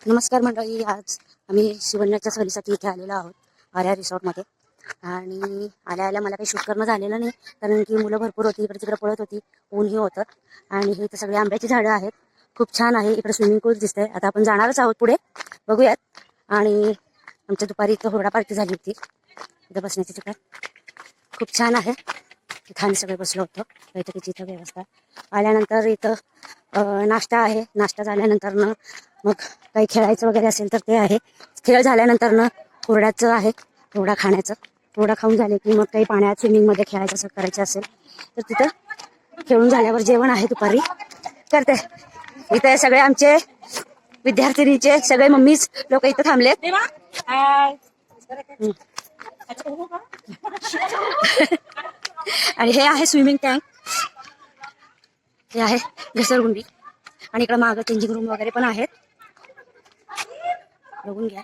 नमस्कार मंडळी, आज आम्ही शिवण्याच्या सहलीसाठी इथे आलेलो आहोत आर्या रिसॉर्टमध्ये. आणि आल्या मला काही शूट करणं झालेलं नाही, कारण की मुलं भरपूर होती, इकडे तिकडे पळत होती, ऊनही होतं. आणि हे इथं सगळे आंब्याची झाडं आहेत, खूप छान आहे. इकडे स्विमिंग पूल दिसतंय. आता आपण जाणारच आहोत पुढे, बघूयात. आणि आमच्या दुपारी इथं हुरडा पार्टी झाली होती, इथं बसण्याची ठिकाण खूप छान आहे. इथं आम्ही सगळे बसलो होतो, बैठकीची इथं व्यवस्था. आल्यानंतर इथं नाश्ता आहे. नाश्ता झाल्यानंतर मग काही खेळायचं वगैरे असेल तर ते आहे. खेळ झाल्यानंतर हुरड्याचं आहे, हुरडा खाण्याचं. हुरडा खाऊन झाले की मग काही पाण्यात स्विमिंगमध्ये खेळायचं असं करायचं असेल तर तिथं खेळून झाल्यावर जेवण आहे दुपारी करते. इथे सगळे आमचे विद्यार्थिनीचे सगळे मम्मीच लोक इथं थांबलेत. आणि हे आहे स्विमिंग टँक, हे आहे घसरगुंडी. आणि इकडे मागं चेंजिंग रूम वगैरे पण आहेत, बघून घ्या.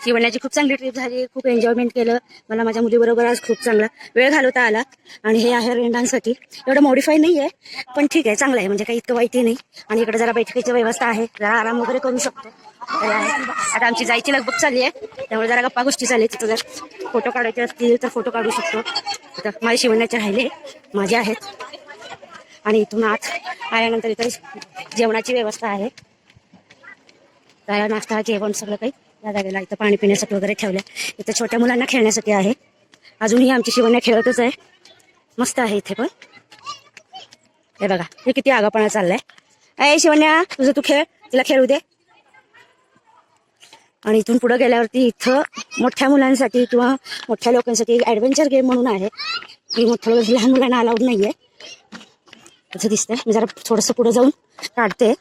शिवण्याची खूप चांगली ट्रिप झाली, खूप एन्जॉयमेंट केलं. मला माझ्या मुलीबरोबर आज खूप चांगला वेळ घालवता आला. आणि हे आहे रेन डान्ससाठी. एवढं मॉडिफाय नाही आहे, पण ठीक आहे, चांगलं आहे, म्हणजे काही इतकं वाईटही नाही. आणि इकडे जरा बैठकीची व्यवस्था आहे, जरा आराम वगैरे करू शकतो. आता आमची जायची लगबग चालली आहे, त्यामुळे जरा गप्पा गोष्टी चालली. तिथं जर फोटो काढायचे असतील तर फोटो काढू शकतो. आता माझे शिवण्याचे राहिले, माझे आहेत. आणि इथून आत आल्यानंतर इथे जेवणाची व्यवस्था आहे, नाश्ता जेवण सगळं काही या जागेला. इथं पाणी पिण्यासाठी वगैरे ठेवलं. इथं छोट्या मुलांना खेळण्यासाठी आहे. अजूनही आमची शिवण्या खेळतच आहे, मस्त आहे इथे पण. हे बघा, हे किती आगापणा चाललाय. अय शिवण्या, तुझं तू खेळ, तिला खेळू दे. आणि इथून पुढे गेल्यावरती इथं मोठ्या मुलांसाठी किंवा मोठ्या लोकांसाठी एक ऍडव्हेंचर गेम म्हणून आहे, की मोठ्या लहान मुलांना अलाउड नाहीये असं दिसतंय. मी जरा थोडंसं पुढे जाऊन काढते.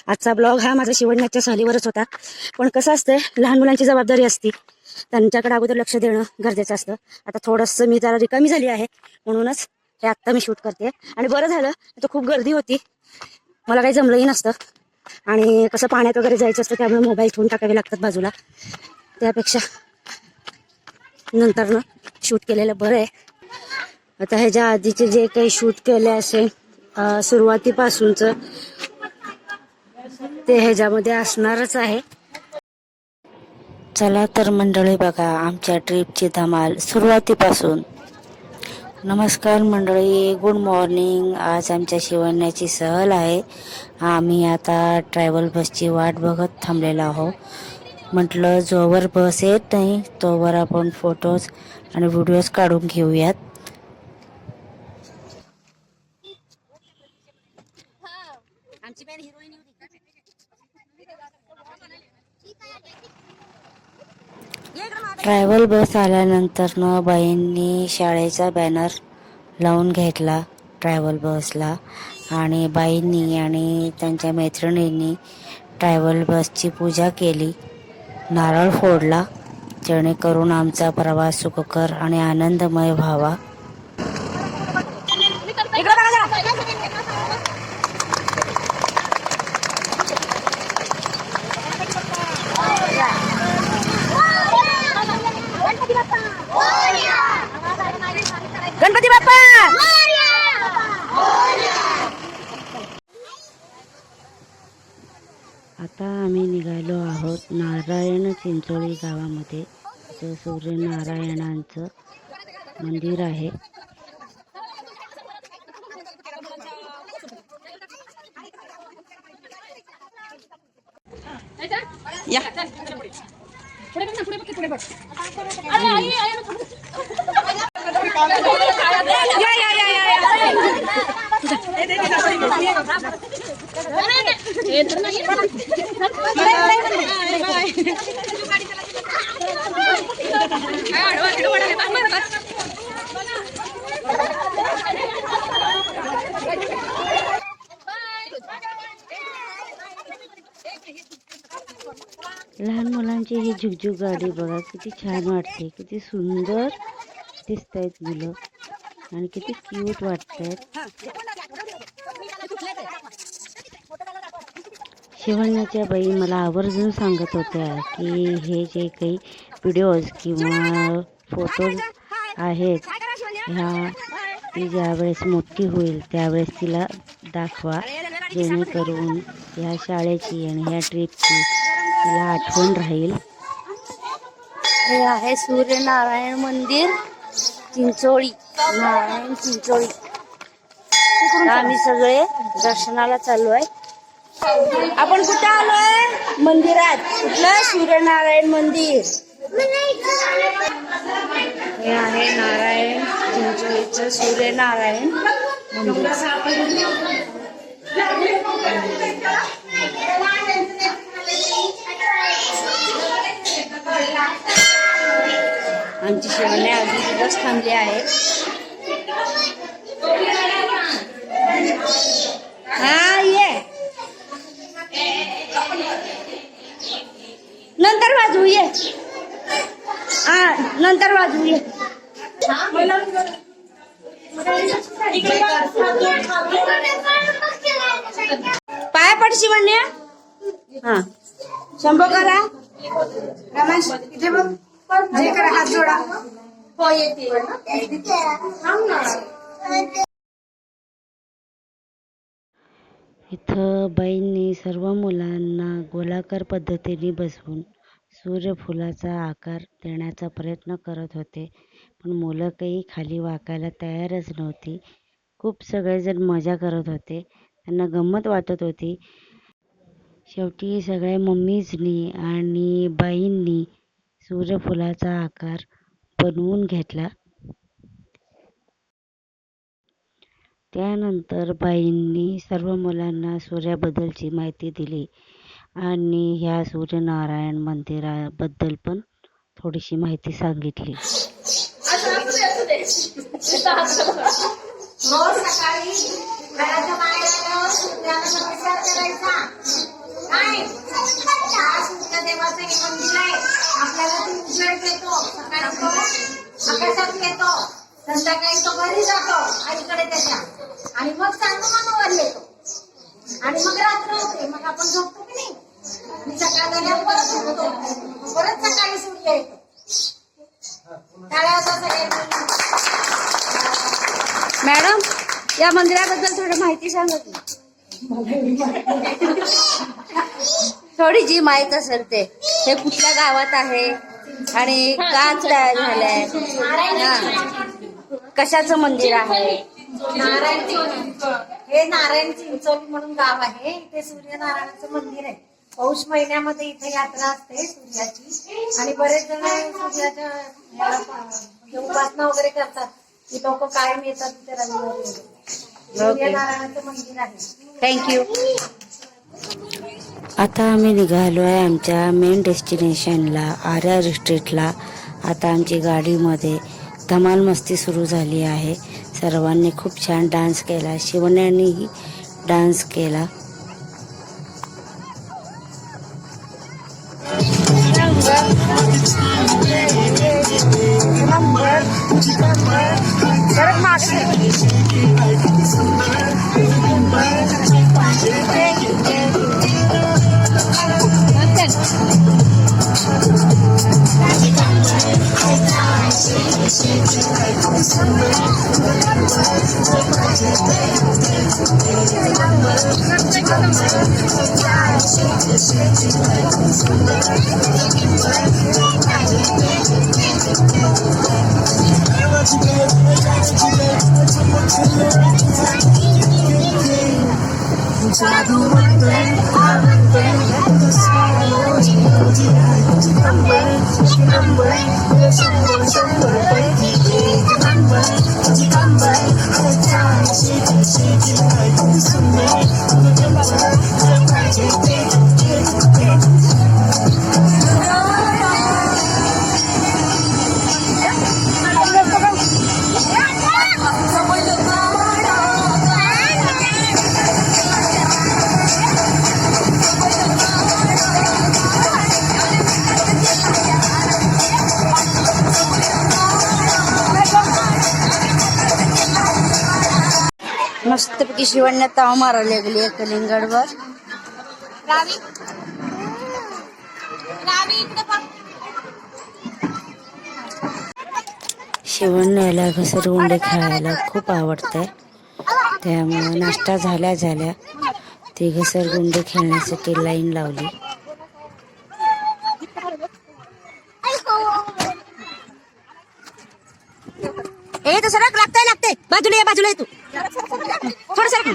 आजचा ब्लॉग हा माझा शिवण्याच्या सहलीवरच होता. पण कसं असतंय, लहान मुलांची जबाबदारी असती, त्यांच्याकडे अगोदर लक्ष देणं गरजेचं असतं. आता थोडंसं मी जरा रिकामी झाली आहे, म्हणूनच हे आत्ता मी शूट करते. आणि बरं झालं, तर खूप गर्दी होती, मला काही जमलंही नसतं. आणि कसं पाण्यात वगैरे जायचं असतं, त्यामुळे मोबाईल ठेवून टाकावे लागतात बाजूला. त्यापेक्षा नंतर शूट केलेलं बरं आहे. आता ह्याच्या आधीचे जे काही शूट केले असेल सुरुवातीपासूनचं, ते ह्याच्यामध्ये असणारच आहे. चला तर मंडळी, बघा आमच्या ट्रिपची धमाल सुरुवातीपासून. नमस्कार मंडळी, गुड मॉर्निंग. आज आमच्या शिवण्याची सहल आहे. आम्ही आता ट्रॅव्हल बसची वाट बघत थांबलेलो आहोत. म्हटलं जोवर बस येत नाही तोवर आपण फोटोज आणि व्हिडिओज काढून घेऊयात. ट्रॅव्हल बस आल्यानंतर बाईंनी शाळेचा बॅनर लावून घेतला ट्रॅव्हल बसला. आणि बाईंनी आणि त्यांच्या मैत्रिणींनी ट्रॅव्हल बसची पूजा केली, नारळ फोडला, जेणेकरून आमचा प्रवास सुखकर आणि आनंदमय व्हावा. गणपती बाप्पा. आता आम्ही निघालो आहोत नारायण चिंचोळी गावामध्ये. इथं सूर्यनारायणांचं मंदिर आहे. या लहान मुलांची ही झुकझुक गाडी बघा, किती छान वाटते, किती सुंदर दिसत आहेत मुलं आणि किती क्यूट वाटतात. शिवण्याच्या बाई मला आवर्जून सांगत होत्या की हे जे काही व्हिडिओज किंवा फोटोज आहेत ह्या ती ज्यावेळेस मोठी होईल त्यावेळेस तिला दाखवा, जेणेकरून ह्या शाळेची आणि ह्या ट्रिपची तिला आठवण राहील. हे आहे सूर्यनारायण मंदिर चिंचोळी, नारायण चिंचोळी. आम्ही सगळे दर्शनाला चालू आहे. आपण कुठं आलोय? मंदिरात. कुठलं? सूर्यनारायण मंदिर. हे आहे नारायण चिंचोळीचं सूर्यनारायण मंदिर. आमची शिवण्या अजून तिथंच थांबली आहे. हा ये नंतर वाजवू ये. हा नंतर वाजवू ये. पाया पड शिवण्या. हा शंभो करा. रमेश इथे बघ. जे करा हात जोडा. हो येते. इथं बाईंनी सर्व मुलांना गोलाकार पद्धतीने बसवून सूर्यफुलाचा आकार देण्याचा प्रयत्न करत होते, पण मुलं काही खाली वाकायला तयारच नव्हती. खूप सगळेजण मजा करत होते, त्यांना गंमत वाटत होती. शेवटी सगळ्या मम्मीजनी आणि बाईंनी सूर्यफुलाचा आकार बनवून घेतला. त्यानंतर बाईंनी सर्व मुलांना सूर्याबद्दलची माहिती दिली आणि ह्या सूर्यनारायण मंदिराबद्दल पण थोडीशी माहिती सांगितली. रोज सकाळी घराच्या बाहेर आल्यावर सूर्याला नमस्कार करायचा. काय सूर्यदेवाचं हे मंदिर आहे. आपल्याला ती उजेड देतो. सकाळी तो आकाशात येतो, संध्याकाळी तो घरी जातो आईकडे त्याच्या, आणि मग चांदमामावर येतो आणि मग रात्र होते. मग आपण झोपतो की नाही, आणि सकाळ झाल्यावर परत उठतो, परत सकाळी सूर्य येतो. टाळ्या सगळे. मॅडम या मंदिराबद्दल थोडी माहिती सांगा की. थोडी जी माहित असेल ते. हे कुठल्या गावात आहे आणि का तयार झालंय, कशाचं मंदिर आहे? हे नारायण चिंचोली म्हणून गाव आहे. इथे सूर्यनारायणाचं मंदिर आहे. पौष महिन्यामध्ये इथे यात्रा असते सूर्याची, आणि बरेच जण सूर्याच्या म्हणजे उपासना वगैरे करतात. ही लोक कायम येतात इथे रविवारी वगैरे. सूर्यनारायणाचं मंदिर आहे. थँक्यू. आता आम्ही निघालो आहे आमच्या मेन डेस्टिनेशनला, आर्या रिट्रीटला. आता आमची गाडीमध्ये धमाल मस्ती सुरू झाली आहे. सर्वांनी खूप छान डान्स केला. शिवण्यानेही डान्स केला. की शिवण्या ताव मारायला लागली आहे कलिंगडवर. रावी रावी इकडे बघ. शिवण्याला घसरगुंडी खेळायला खूप आवडतंय. त्यामुळे नाश्ता झाल्या झाल्या ती घसरगुंडी खेळण्यासाठी लाईन लावली. ए तर सरक लागतंय बाजूला ये तू थोडं सरक.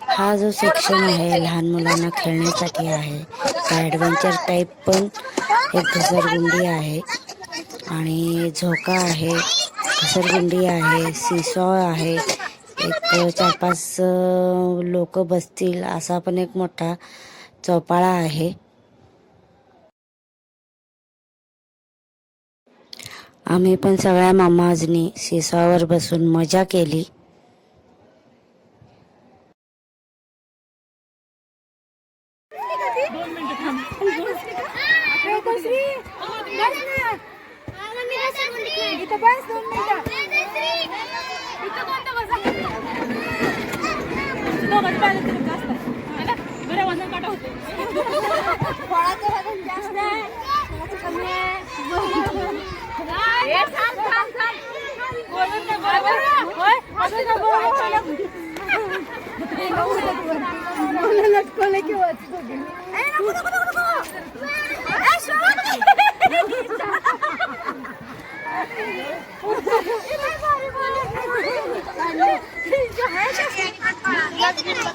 हा जो सेक्शन आहे लहान मुलांना खेळण्यासाठी आहे. ॲडव्हेंचर टाईप पण एक घसरगुंडी आहे आणि झोका आहे, घसरगुंडी आहे, सीसॉ आहे. एक 4-5 लोक बसतील असा पण एक मोठा चौपाळा आहे. आम्ही पण सगळ्या मामाजनी सीसॉवर बसून मजा केली.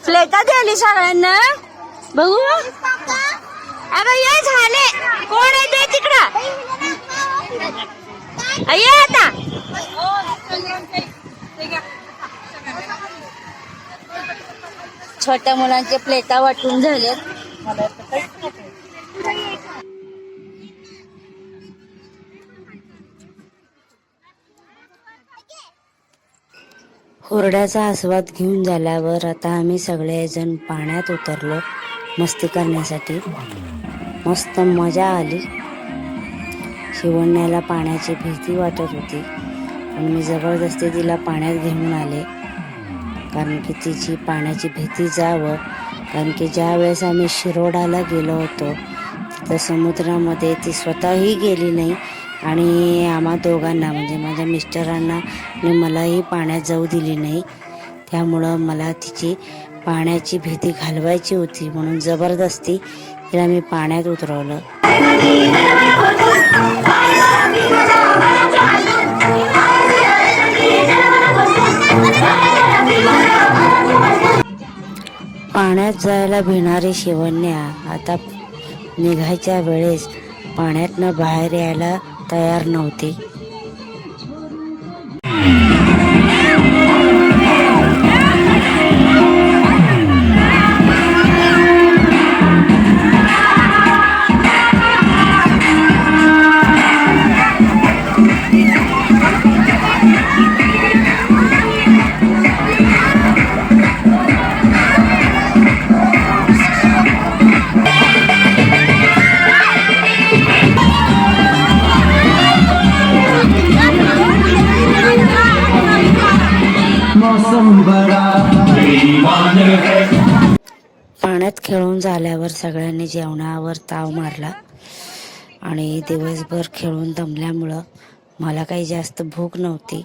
प्लेटा द्यायली सगळ्यांना बघू. अगं ये झाले कोण आहे ते तिकडं ये आता. छोट्या मुलांचे प्लेटा वाटून झालेत. हुरड्याचा आस्वाद घेऊन झाल्यावर आता आम्ही सगळेजण पाण्यात उतरलो मस्ती करण्यासाठी. मस्त मजा आली. शिवण्याला पाण्याची भीती वाटत होती पण मी जबरदस्ती तिला पाण्यात घेऊन आले कारण की तिची पाण्याची भीती जावं. कारण की ज्या वेळेस आम्ही शिरोडाला गेलो होतो तिथं समुद्रामध्ये ती स्वतःही गेली नाही आणि आम्हा दोघांना म्हणजे माझ्या मिस्टरांना आणि मलाही पाण्यात जाऊ दिली नाही. त्यामुळं मला तिची पाण्याची भीती घालवायची होती म्हणून जबरदस्ती तिला मी पाण्यात उतरवलं. पाण्यात जायला भिणारी शिवण्या आता निघायच्या वेळेस पाण्यातनं बाहेर यायला तयार नव्हती. पाण्यात खेळून झाल्यावर सगळ्यांनी जेवणावर ताव मारला आणि दिवसभर खेळून दमल्यामुळं मला काही जास्त भूक नव्हती.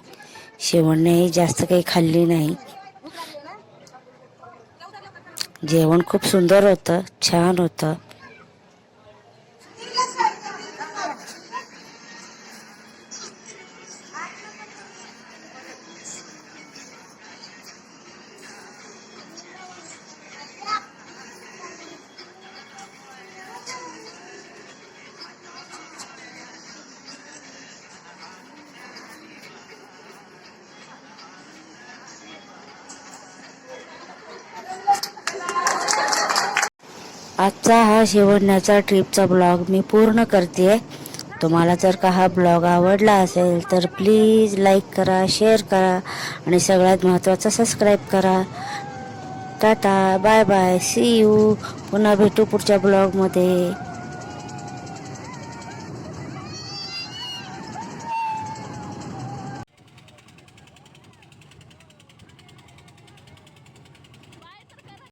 शिवण्याही जास्त काही खाल्ली नाही. जेवण खूप सुंदर होतं, छान होतं. आजचा हा शिवण्याचा ट्रिपचा ब्लॉग मी पूर्ण करते. तुम्हाला जर का हा ब्लॉग आवडला असेल तर प्लीज लाईक करा, शेअर करा आणि सगळ्यात महत्त्वाचं सबस्क्राईब करा. Tata, bye bye, see you. पुन्हा भेटू पुढच्या ब्लॉगमध्ये.